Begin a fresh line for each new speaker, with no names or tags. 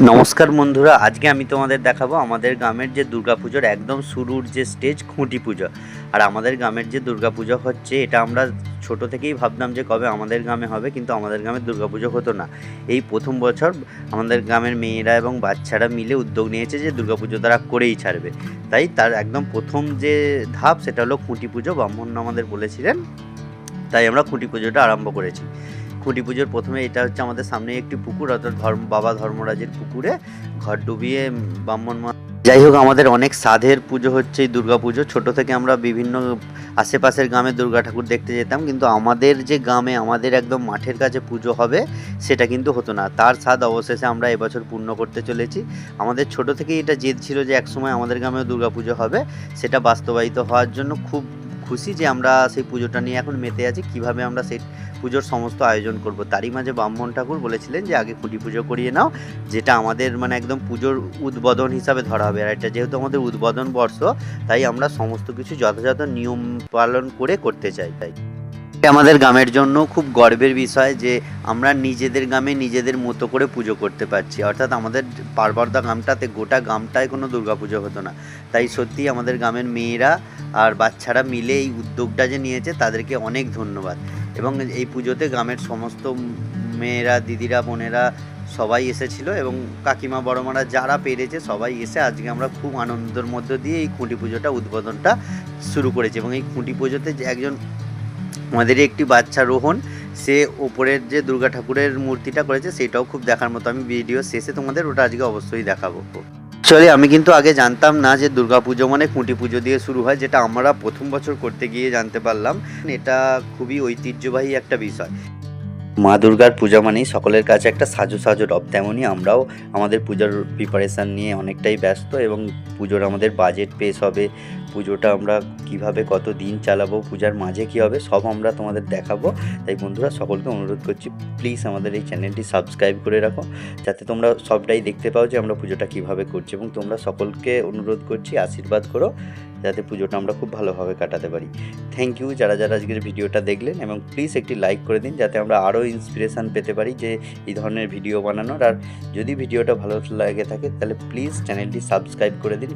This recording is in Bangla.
নমস্কার বন্ধুরা, আজকে আমি তোমাদের দেখাবো আমাদের গ্রামের যে দুর্গাপুজোর একদম শুরুর যে স্টেজ খুঁটি পুজো। আর আমাদের গ্রামের যে দুর্গাপুজো হচ্ছে, এটা আমরা ছোট থেকেই ভাবতাম যে কবে আমাদের গ্রামে হবে, কিন্তু আমাদের গ্রামে দুর্গাপুজো হতো না। এই প্রথম বছর আমাদের গ্রামের মেয়েরা এবং বাচ্চারা মিলে উদ্যোগ নিয়েছে যে দুর্গাপুজো তারা করেই ছাড়বে। তাই তার একদম প্রথম যে ধাপ সেটা হলো খুঁটি পুজো। ব্রাহ্মণ আমাদের বলেছিলেন, তাই আমরা খুঁটি পুজোটা আরম্ভ করেছি। খুঁটি পুজোর প্রথমে এটা হচ্ছে আমাদের সামনে একটি পুকুর, অর্থাৎ বাবা ধর্মরাজের পুকুরে ঘর ডুবিয়ে ব্রাহ্মণ যাই হোক, আমাদের অনেক সাধের পুজো হচ্ছে এই দুর্গা পুজো। ছোটো থেকে আমরা বিভিন্ন আশেপাশের গ্রামে দুর্গা ঠাকুর দেখতে যেতাম, কিন্তু আমাদের যে গ্রামে আমাদের একদম মাঠের কাছে পুজো হবে সেটা কিন্তু হতো না। তার স্বাদ অবশেষে আমরা এবছর পূর্ণ করতে চলেছি। আমাদের ছোট থেকেই এটা জেদ ছিল যে একসময় আমাদের গ্রামেও দুর্গা পুজো হবে। সেটা বাস্তবায়িত হওয়ার জন্য খুব খুশি যে আমরা সেই পুজোটা নিয়ে এখন মেতে আছি, কীভাবে আমরা সেই পুজোর সমস্ত আয়োজন করব। তারই মাঝে ব্রাহ্মণ ঠাকুর বলেছিলেন যে আগে খুঁটি পুজো করিয়ে নাও, যেটা আমাদের একদম পুজোর উদ্বোধন হিসাবে ধরা হবে। আর এটা যেহেতু আমাদের উদ্বোধন বর্ষ, তাই আমরা সমস্ত কিছু যথাযথ নিয়ম পালন করে করতে চাই। আমাদের গ্রামের জন্য খুব গর্বের বিষয় যে আমরা নিজেদের গ্রামে নিজেদের মতো করে পুজো করতে পারছি। অর্থাৎ আমাদের পারবর্দা গ্রামটাতে গোটা গ্রামটায় কোনো দুর্গাপুজো হতো না। তাই সত্যি আমাদের গ্রামের মেয়েরা আর বাচ্চারা মিলে এই উদ্যোগটা যে নিয়েছে তাদেরকে অনেক ধন্যবাদ। এবং এই পুজোতে গ্রামের সমস্ত মেয়েরা, দিদিরা, বোনেরা সবাই এসেছিল এবং কাকিমা বড়মারা যারা পেরেছে সবাই এসে আজকে আমরা খুব আনন্দের মধ্য দিয়ে এই খুঁটি পুজোটা উদ্বোধনটা শুরু করেছি। এবং এই খুঁটি পুজোতে যে একজন আমাদেরই একটি বাচ্চা রোহন, সে ওপরের যে দুর্গা ঠাকুরের মূর্তিটা করেছে সেটাও খুব দেখার মতো। আমি ভিডিও শেষে তোমাদের ওটা আজকে অবশ্যই দেখাবো। অ্যাকচুয়ালি আমি কিন্তু আগে জানতাম না যে দুর্গাপুজো মানে খুঁটি পুজো দিয়ে শুরু হয়, যেটা আমরা প্রথম বছর করতে গিয়ে জানতে পারলাম। এটা খুবই ঐতিহ্যবাহী একটা বিষয়। মা দুর্গার পূজা মানেই সকলের কাছে একটা সাজো সাজো রব, তেমনই আমরাও আমাদের পুজোর প্রিপারেশান নিয়ে অনেকটাই ব্যস্ত। এবং পুজোর আমাদের বাজেট পেশ হবে, পুজোটা আমরা কিভাবে কত দিন চালাবো, পূজার মাঝে কী হবে, সব আমরা তোমাদের দেখাবো। তাই বন্ধুরা, সকলকে অনুরোধ করছি প্লিজ আমাদের এই চ্যানেলটি সাবস্ক্রাইব করে রাখো, যাতে তোমরা সবটাই দেখতে পাও যে আমরা পুজোটা কীভাবে করছি। এবং তোমরা সকলকে অনুরোধ করছি আশীর্বাদ করো, যাতে পুজোটা আমরা খুব ভালোভাবে কাটাতে পারি। থ্যাংক ইউ যারা যারা আজকের ভিডিওটা দেখলেন, এবং প্লিজ একটি লাইক করে দিন যাতে আমরা আরও ইন্সপিরেশান পেতে পারি যে এই ধরনের ভিডিও বানানোর। আর যদি ভিডিওটা ভালো লাগে থাকে তাহলে প্লিজ চ্যানেলটি সাবস্ক্রাইব করে দিন।